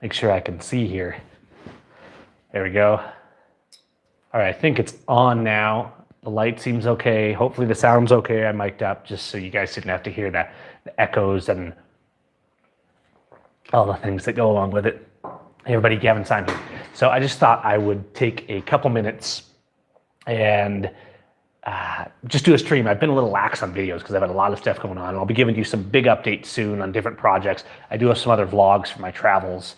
Make sure I can see here. There we go. All right, I think it's on now. The light seems okay. Hopefully the sound's okay. I mic'd up just so you guys didn't have to hear the echoes and all the things that go along with it. Hey everybody, Gavin Simon. So I just thought I would take a couple minutes and just do a stream. I've been a little lax on videos because I've had a lot of stuff going on. I'll be giving you some big updates soon on different projects. I do have some other vlogs for my travels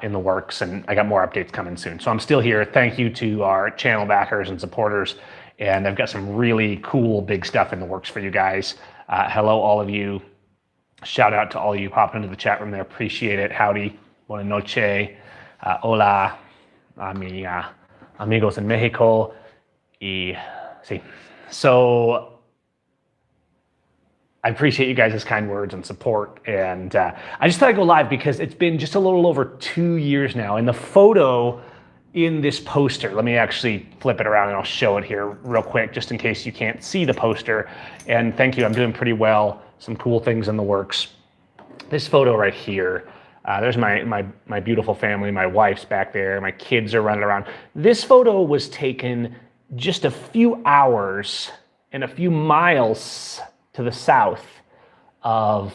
in the works, and I got more updates coming soon. So I'm still here. Thank you to our channel backers and supporters. And I've got some really cool big stuff in the works for you guys. Hello, all of you. Shout out to all of you popping into the chat room there. Appreciate it. Howdy. Buenas noche. Hola a mi amigos en Mexico. Y sí. So I appreciate you guys' kind words and support. And I just thought I'd go live because it's been just a little over 2 years now. And the photo in this poster, let me actually flip it around and I'll show it here real quick, just in case you can't see the poster. And thank you, I'm doing pretty well. Some cool things in the works. This photo right here, there's my beautiful family. My wife's back there. My kids are running around. This photo was taken just a few hours and a few miles to the south of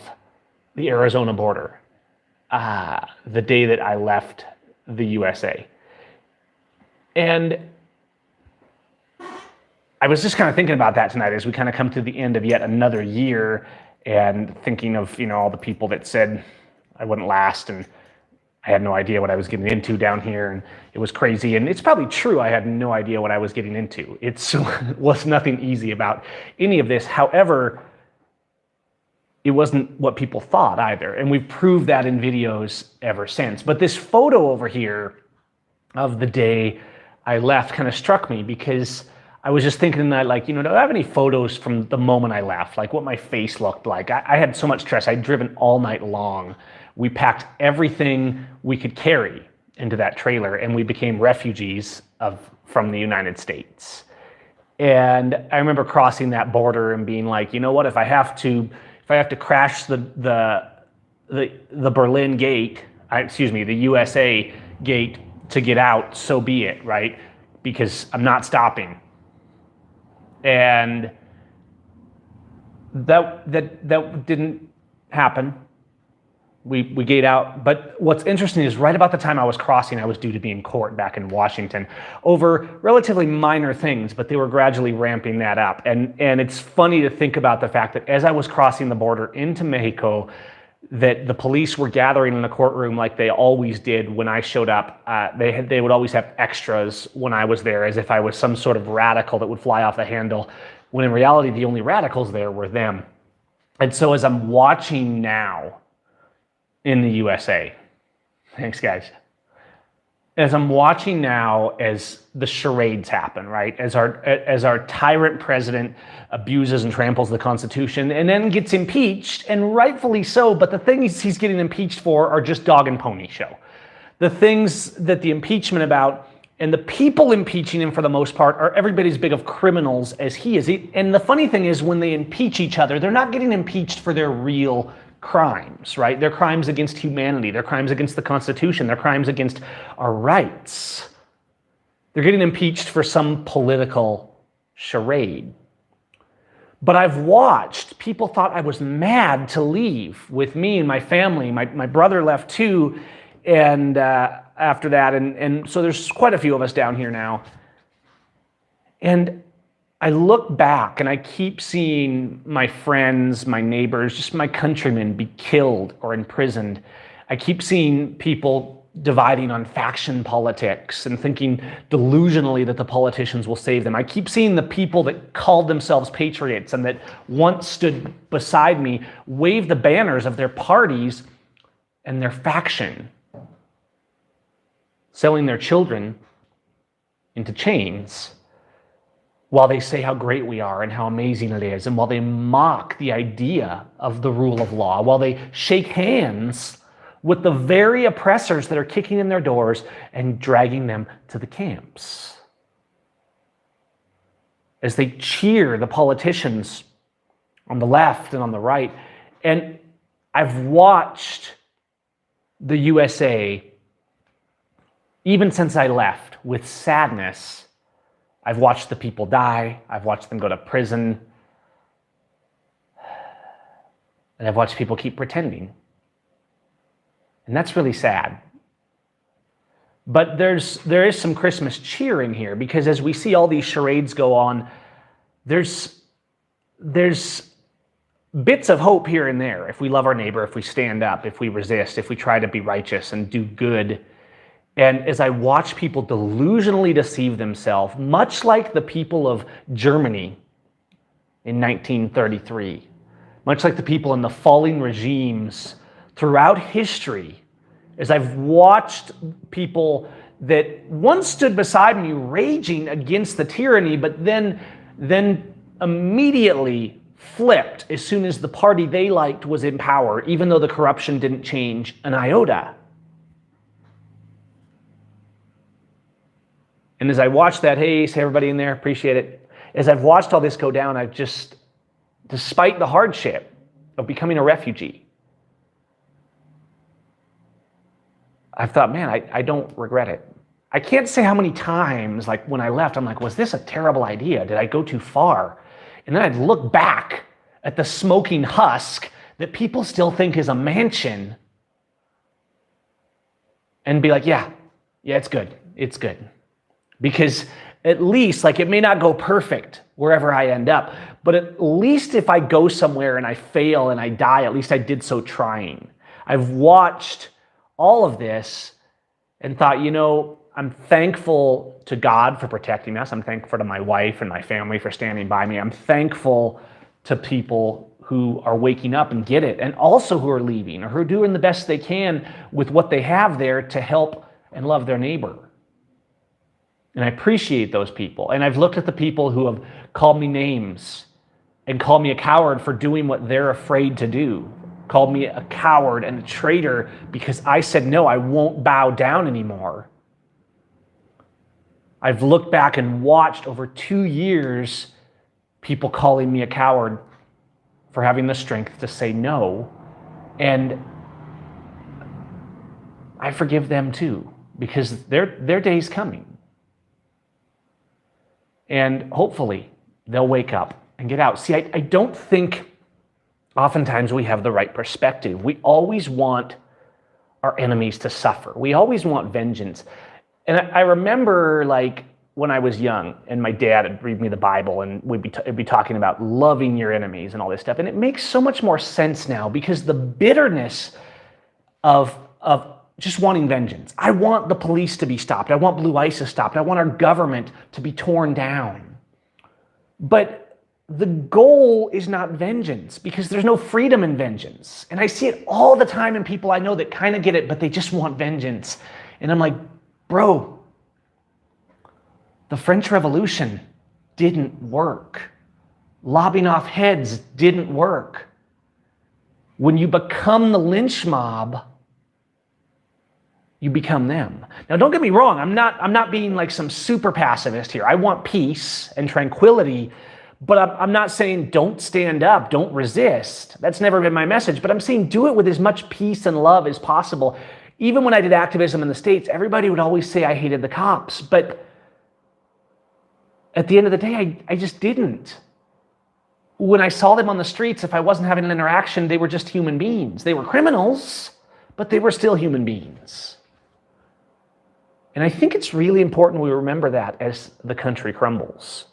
the Arizona border, the day that I left the USA. And I was just kind of thinking about that tonight as we kind of come to the end of yet another year and thinking of, all the people that said I wouldn't last and I had no idea what I was getting into down here and it was crazy. And it's probably true. I had no idea what I was getting into. It was nothing easy about any of this. However, it wasn't what people thought either. And we've proved that in videos ever since. But this photo over here of the day I left kind of struck me because I was just thinking that, do I have any photos from the moment I left, like what my face looked like? I had so much stress. I'd driven all night long. We packed everything we could carry into that trailer and we became refugees from the United States. And I remember crossing that border and being like, you know what, if I have to crash the Berlin gate, the USA gate to get out, so be it, right? Because I'm not stopping. And that didn't happen. We gate out. But what's interesting is right about the time I was crossing, I was due to be in court back in Washington over relatively minor things, but they were gradually ramping that up. And it's funny to think about the fact that as I was crossing the border into Mexico, that the police were gathering in the courtroom like they always did when I showed up. They would always have extras when I was there, as if I was some sort of radical that would fly off the handle, when in reality, the only radicals there were them. And so as I'm watching now in the USA, thanks guys, as I'm watching now as the charades happen, right? As our tyrant president abuses and tramples the Constitution and then gets impeached, and rightfully so, but the things he's getting impeached for are just dog and pony show. The things that the impeachment about and the people impeaching him for the most part are every bit as big of criminals as he is. And the funny thing is when they impeach each other, they're not getting impeached for their real crimes, right? They're crimes against humanity. They're crimes against the Constitution. They're crimes against our rights. They're getting impeached for some political charade. But I've watched, people thought I was mad to leave with me and my family. My brother left too, and after that, and so there's quite a few of us down here now. And I look back and I keep seeing my friends, my neighbors, just my countrymen be killed or imprisoned. I keep seeing people dividing on faction politics and thinking delusionally that the politicians will save them. I keep seeing the people that called themselves patriots and that once stood beside me wave the banners of their parties and their faction, selling their children into chains, while they say how great we are and how amazing it is, and while they mock the idea of the rule of law, while they shake hands with the very oppressors that are kicking in their doors and dragging them to the camps. As they cheer the politicians on the left and on the right. And I've watched the USA even since I left, with sadness, I've watched the people die, I've watched them go to prison, and I've watched people keep pretending. And that's really sad. But there is some Christmas cheer in here, because as we see all these charades go on, there's bits of hope here and there. If we love our neighbor, if we stand up, if we resist, if we try to be righteous and do good. And as I watch people delusionally deceive themselves, much like the people of Germany in 1933, much like the people in the falling regimes throughout history, as I've watched people that once stood beside me raging against the tyranny, but then immediately flipped as soon as the party they liked was in power, even though the corruption didn't change an iota. And as I watched that, hey, everybody in there, appreciate it. As I've watched all this go down, I've just, despite the hardship of becoming a refugee, I've thought, man, I don't regret it. I can't say how many times, like when I left, I'm like, was this a terrible idea? Did I go too far? And then I'd look back at the smoking husk that people still think is a mansion and be like, yeah, it's good. It's good. Because at least, like, it may not go perfect wherever I end up, but at least if I go somewhere and I fail and I die, at least I did so trying. I've watched all of this and thought, I'm thankful to God for protecting us. I'm thankful to my wife and my family for standing by me. I'm thankful to people who are waking up and get it, and also who are leaving or who are doing the best they can with what they have there to help and love their neighbor. And I appreciate those people. And I've looked at the people who have called me names and called me a coward for doing what they're afraid to do. Called me a coward and a traitor because I said, no, I won't bow down anymore. I've looked back and watched over 2 years people calling me a coward for having the strength to say no. And I forgive them too, because their day's coming. And hopefully they'll wake up and get out. See, I don't think oftentimes we have the right perspective. We always want our enemies to suffer. We always want vengeance. And I remember, like, when I was young and my dad would read me the Bible and we'd be talking about loving your enemies and all this stuff. And it makes so much more sense now, because the bitterness of just wanting vengeance. I want the police to be stopped. I want blue ISIS stopped. I want our government to be torn down. But the goal is not vengeance, because there's no freedom in vengeance. And I see it all the time in people I know that kind of get it, but they just want vengeance. And I'm like, bro, the French Revolution didn't work. Lobbing off heads didn't work. When you become the lynch mob, you become them. Now, don't get me wrong. I'm not being like some super pacifist here. I want peace and tranquility, but I'm not saying don't stand up, don't resist. That's never been my message. But I'm saying do it with as much peace and love as possible. Even when I did activism in the States, everybody would always say I hated the cops. But at the end of the day, I just didn't. When I saw them on the streets, if I wasn't having an interaction, they were just human beings. They were criminals, but they were still human beings. And I think it's really important we remember that as the country crumbles.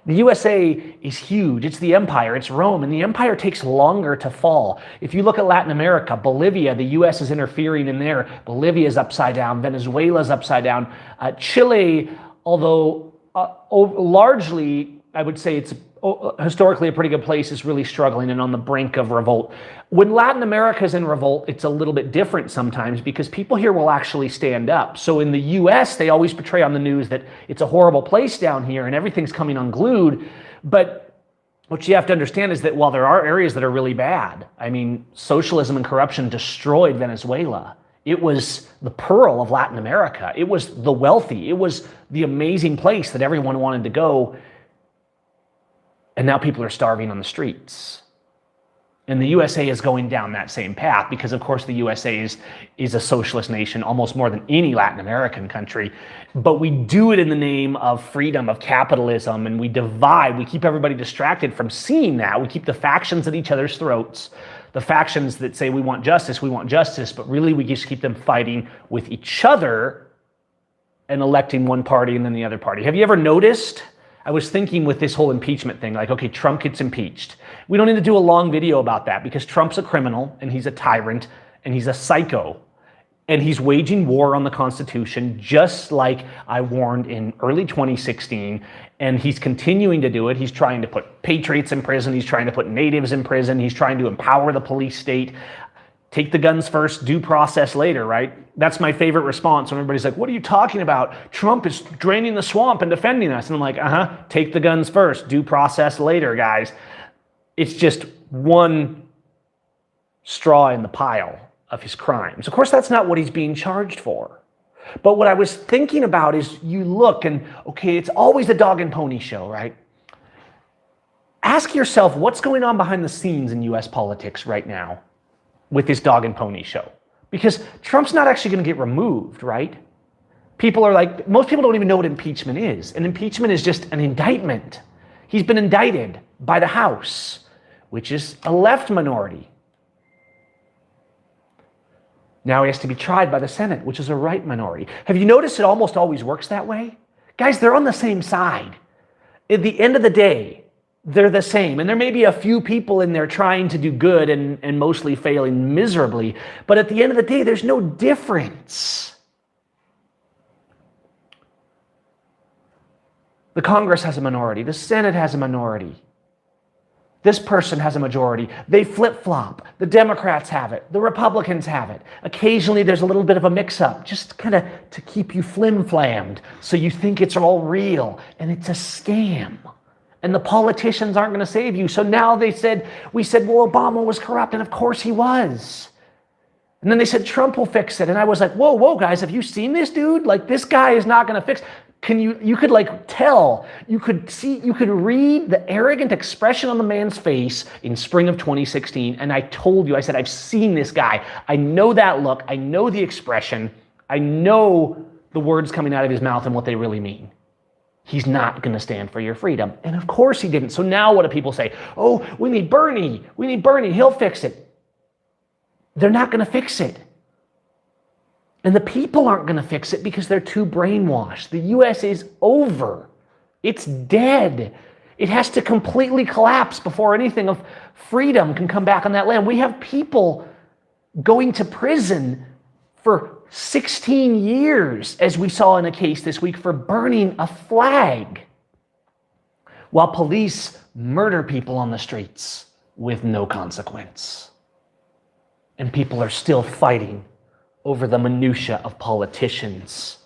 The USA is huge. It's the empire. It's Rome. And the empire takes longer to fall. If you look at Latin America, Bolivia, the US is interfering in there. Bolivia is upside down. Venezuela is upside down. Chile, although largely, I would say it's historically a pretty good place, is really struggling and on the brink of revolt. When Latin America is in revolt, it's a little bit different sometimes, because people here will actually stand up. So in the US, they always portray on the news that it's a horrible place down here and everything's coming unglued. But what you have to understand is that while there are areas that are really bad, I mean, socialism and corruption destroyed Venezuela. It was the pearl of Latin America. It was the wealthy. It was the amazing place that everyone wanted to go. And now people are starving on the streets. And the USA is going down that same path because, of course, the USA is a socialist nation almost more than any Latin American country. But we do it in the name of freedom, of capitalism, and we divide. We keep everybody distracted from seeing that. We keep the factions at each other's throats, the factions that say we want justice, but really we just keep them fighting with each other and electing one party and then the other party. Have you ever noticed? I was thinking with this whole impeachment thing, like, okay, Trump gets impeached. We don't need to do a long video about that because Trump's a criminal and he's a tyrant and he's a psycho. And he's waging war on the Constitution, just like I warned in early 2016. And he's continuing to do it. He's trying to put patriots in prison. He's trying to put natives in prison. He's trying to empower the police state. Take the guns first, due process later, right? That's my favorite response when everybody's like, what are you talking about? Trump is draining the swamp and defending us. And I'm like, take the guns first, due process later, guys. It's just one straw in the pile of his crimes. Of course, that's not what he's being charged for. But what I was thinking about is you look and, okay, it's always the dog and pony show, right? Ask yourself what's going on behind the scenes in US politics right now with this dog and pony show. Because Trump's not actually going to get removed, right? People are like, most people don't even know what impeachment is. And impeachment is just an indictment. He's been indicted by the House, which is a left minority. Now he has to be tried by the Senate, which is a right minority. Have you noticed it almost always works that way? Guys, they're on the same side. At the end of the day, they're the same. And there may be a few people in there trying to do good and mostly failing miserably. But at the end of the day, there's no difference. The Congress has a minority. The Senate has a minority. This person has a majority. They flip-flop. The Democrats have it. The Republicans have it. Occasionally, there's a little bit of a mix-up, just kind of to keep you flim-flammed so you think it's all real. And it's a scam. And the politicians aren't going to save you. So now we said, well, Obama was corrupt, and of course he was. And then they said Trump will fix it. And I was like, whoa, guys, have you seen this dude? Like, this guy is not going to fix. You could like tell, you could read the arrogant expression on the man's face in spring of 2016. And I told you, I said, I've seen this guy. I know that look. I know the expression. I know the words coming out of his mouth and what they really mean. He's not going to stand for your freedom. And of course he didn't. So now what do people say? Oh, we need Bernie. We need Bernie. He'll fix it. They're not going to fix it. And the people aren't going to fix it because they're too brainwashed. The U.S. is over. It's dead. It has to completely collapse before anything of freedom can come back on that land. We have people going to prison for 16 years, as we saw in a case this week, for burning a flag, while police murder people on the streets with no consequence. And people are still fighting over the minutia of politicians,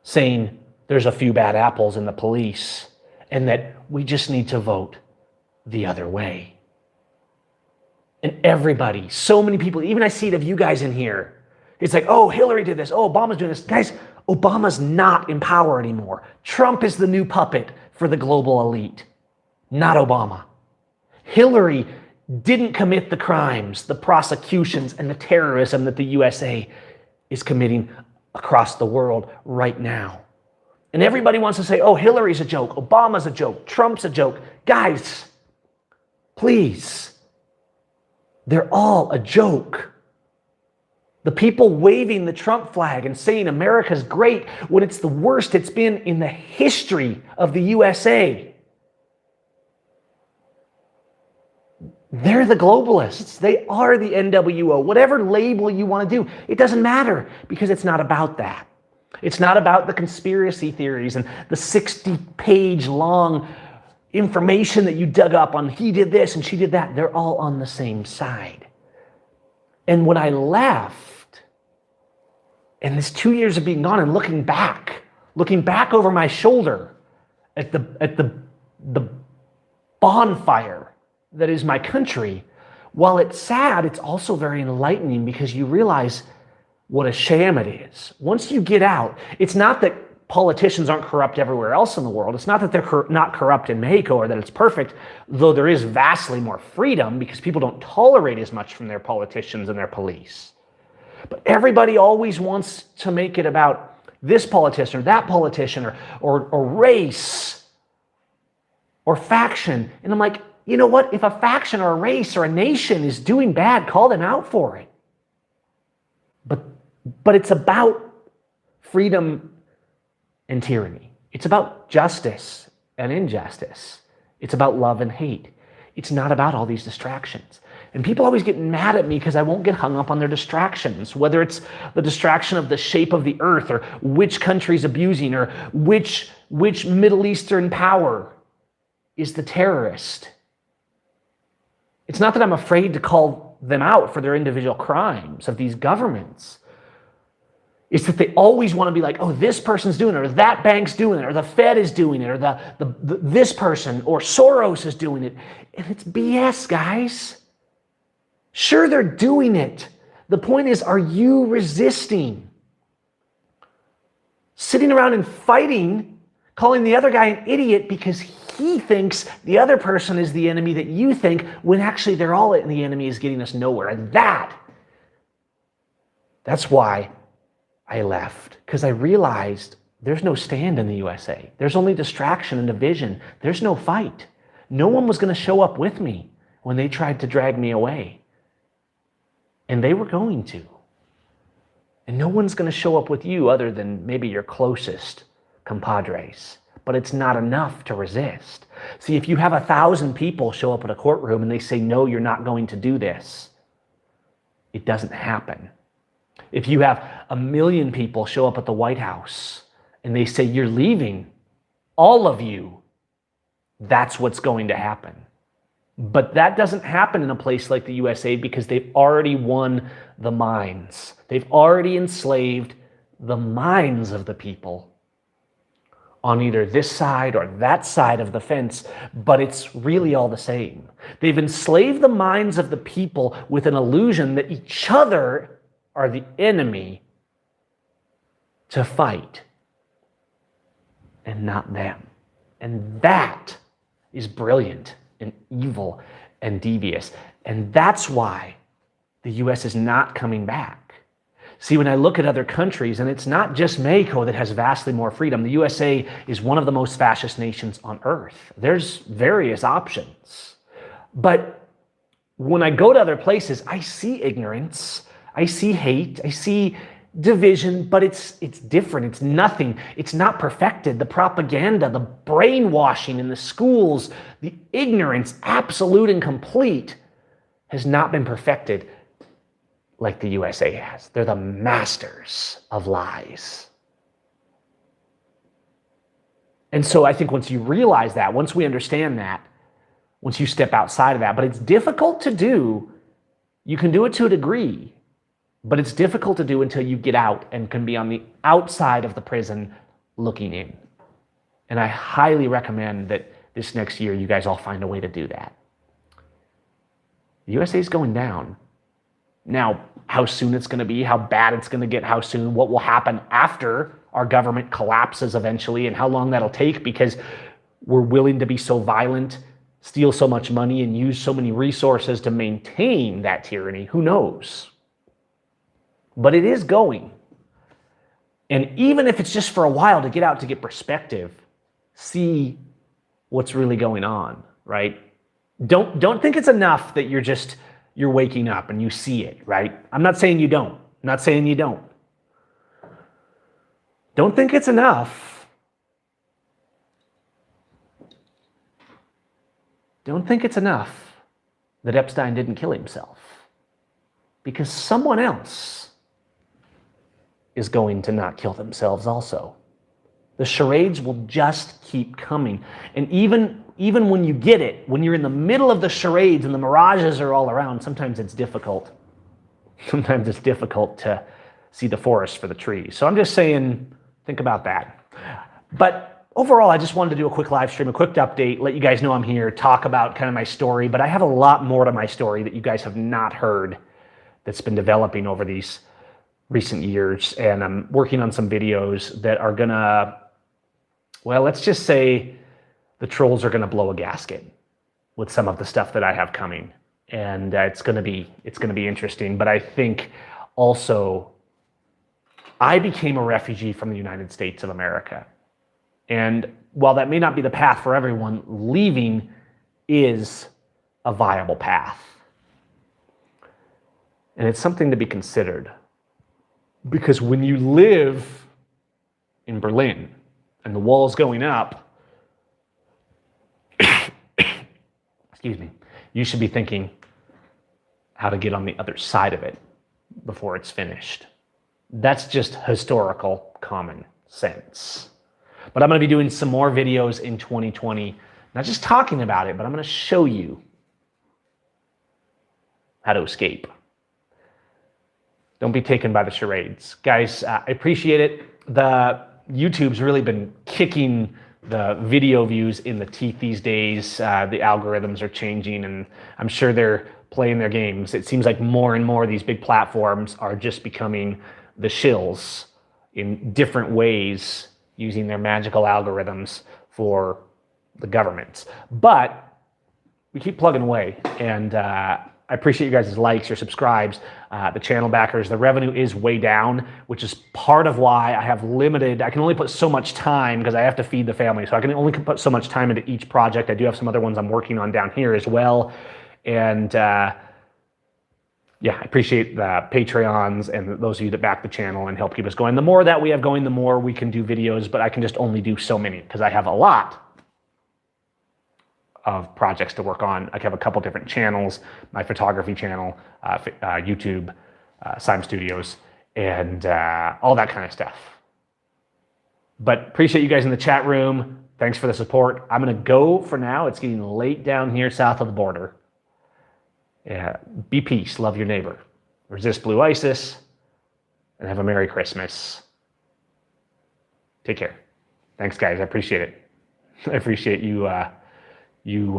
saying there's a few bad apples in the police and that we just need to vote the other way. And everybody, so many people, even I see it of you guys in here, it's like, oh, Hillary did this, oh, Obama's doing this. Guys, Obama's not in power anymore. Trump is the new puppet for the global elite, not Obama. Hillary didn't commit the crimes, the prosecutions, and the terrorism that the USA is committing across the world right now. And everybody wants to say, oh, Hillary's a joke, Obama's a joke, Trump's a joke. Guys, please, they're all a joke. The people waving the Trump flag and saying America's great when it's the worst it's been in the history of the USA. They're the globalists. They are the NWO. Whatever label you want to do, it doesn't matter because it's not about that. It's not about the conspiracy theories and the 60-page long information that you dug up on he did this and she did that. They're all on the same side. And when I left, and this 2 years of being gone and looking back over my shoulder at the bonfire that is my country, while it's sad, it's also very enlightening because you realize what a sham it is. Once you get out, it's not that politicians aren't corrupt everywhere else in the world. It's not that they're not corrupt in Mexico or that it's perfect, though there is vastly more freedom because people don't tolerate as much from their politicians and their police. But everybody always wants to make it about this politician or that politician or race or faction. And I'm like, you know what? If a faction or a race or a nation is doing bad, call them out for it. But it's about freedom and tyranny. It's about justice and injustice. It's about love and hate. It's not about all these distractions. And people always get mad at me because I won't get hung up on their distractions, whether it's the distraction of the shape of the earth or which country's abusing or which Middle Eastern power is the terrorist. It's not that I'm afraid to call them out for their individual crimes of these governments. It's that they always want to be like, oh, this person's doing it, or that bank's doing it, or the Fed is doing it, or this person, or Soros is doing it. And it's BS, guys. Sure, they're doing it. The point is, are you resisting? Sitting around and fighting, calling the other guy an idiot because he thinks the other person is the enemy that you think, when actually they're all the enemy is getting us nowhere. And that's why I left, because I realized there's no stand in the USA. There's only distraction and division. There's no fight. No one was going to show up with me when they tried to drag me away. And they were going to. And no one's going to show up with you other than maybe your closest compadres. But it's not enough to resist. See, if you have 1,000 people show up at a courtroom and they say, no, you're not going to do this, it doesn't happen. If you have 1 million people show up at the White House and they say, you're leaving, all of you, that's what's going to happen. But that doesn't happen in a place like the USA because they've already won the minds. They've already enslaved the minds of the people on either this side or that side of the fence, but it's really all the same. They've enslaved the minds of the people with an illusion that each other are the enemy to fight and not them. And that is brilliant and evil and devious. And that's why the US is not coming back. See, when I look at other countries, and it's not just Mexico that has vastly more freedom, the USA is one of the most fascist nations on earth. There's various options. But when I go to other places, I see ignorance, I see hate, I see division, but it's different. It's nothing. It's not perfected. The propaganda, the brainwashing in the schools, the ignorance, absolute and complete, has not been perfected like the USA has. They're the masters of lies. And so I think once you realize that, once we understand that, once you step outside of that, but it's difficult to do. You can do it to a degree, but it's difficult to do until you get out and can be on the outside of the prison looking in. And I highly recommend that this next year you guys all find a way to do that. The USA is going down. Now, how soon it's going to be, how bad it's going to get, how soon, what will happen after our government collapses eventually, and how long that'll take because we're willing to be so violent, steal so much money, and use so many resources to maintain that tyranny. Who knows? But it is going. And even if it's just for a while to get out to get perspective, see what's really going on, right? Don't think it's enough that you're waking up and you see it, right? I'm not saying you don't. I'm not saying you don't. Don't think it's enough. Don't think it's enough that Epstein didn't kill himself, because someone else is going to not kill themselves also. The charades will just keep coming. And even when you get it, when you're in the middle of the charades and the mirages are all around, sometimes it's difficult. Sometimes it's difficult to see the forest for the trees. So I'm just saying, think about that. But overall, I just wanted to do a quick live stream, a quick update, let you guys know I'm here, talk about kind of my story. But I have a lot more to my story that you guys have not heard that's been developing over these recent years, and I'm working on some videos that are gonna, well, let's just say the trolls are gonna blow a gasket with some of the stuff that I have coming, and it's gonna be interesting. But I think also I became a refugee from the United States of America, and while that may not be the path for everyone, leaving is a viable path, and it's something to be considered. Because when you live in Berlin and the wall's going up, excuse me, you should be thinking how to get on the other side of it before it's finished. That's just historical common sense. But I'm going to be doing some more videos in 2020, not just talking about it, but I'm going to show you how to escape. Don't be taken by the charades. Guys, I appreciate it. The YouTube's really been kicking the video views in the teeth these days. The algorithms are changing, and I'm sure they're playing their games. It seems like more and more of these big platforms are just becoming the shills in different ways, using their magical algorithms for the governments. But we keep plugging away, and I appreciate you guys' likes, your subscribes, the channel backers. The revenue is way down, which is part of why I have limited, I can only put so much time because I have to feed the family. So I can only put so much time into each project. I do have some other ones I'm working on down here as well. And yeah, I appreciate the Patreons and those of you that back the channel and help keep us going. The more that we have going, the more we can do videos, but I can just only do so many because I have a lot of projects to work on. I have a couple different channels, my photography channel, YouTube, Simon Studios, and all that kind of stuff. But appreciate you guys in the chat room. Thanks for the support. I'm gonna go for now. It's getting late down here south of the border. Yeah, be peace, love your neighbor. Resist blue ISIS, and have a Merry Christmas. Take care. Thanks, guys. I appreciate it. I appreciate you you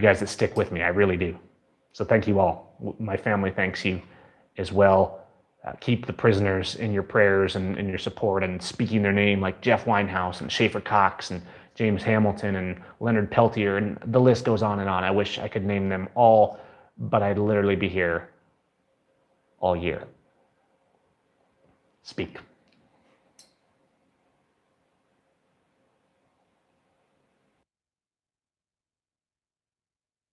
guys that stick with me. I really do. So thank you all. My family thanks you as well. Keep the prisoners in your prayers and in your support, and speaking their name, like Jeff Winehouse and Schaefer Cox and James Hamilton and Leonard Peltier, and the list goes on and on. I wish I could name them all, but I'd literally be here all year. Speak.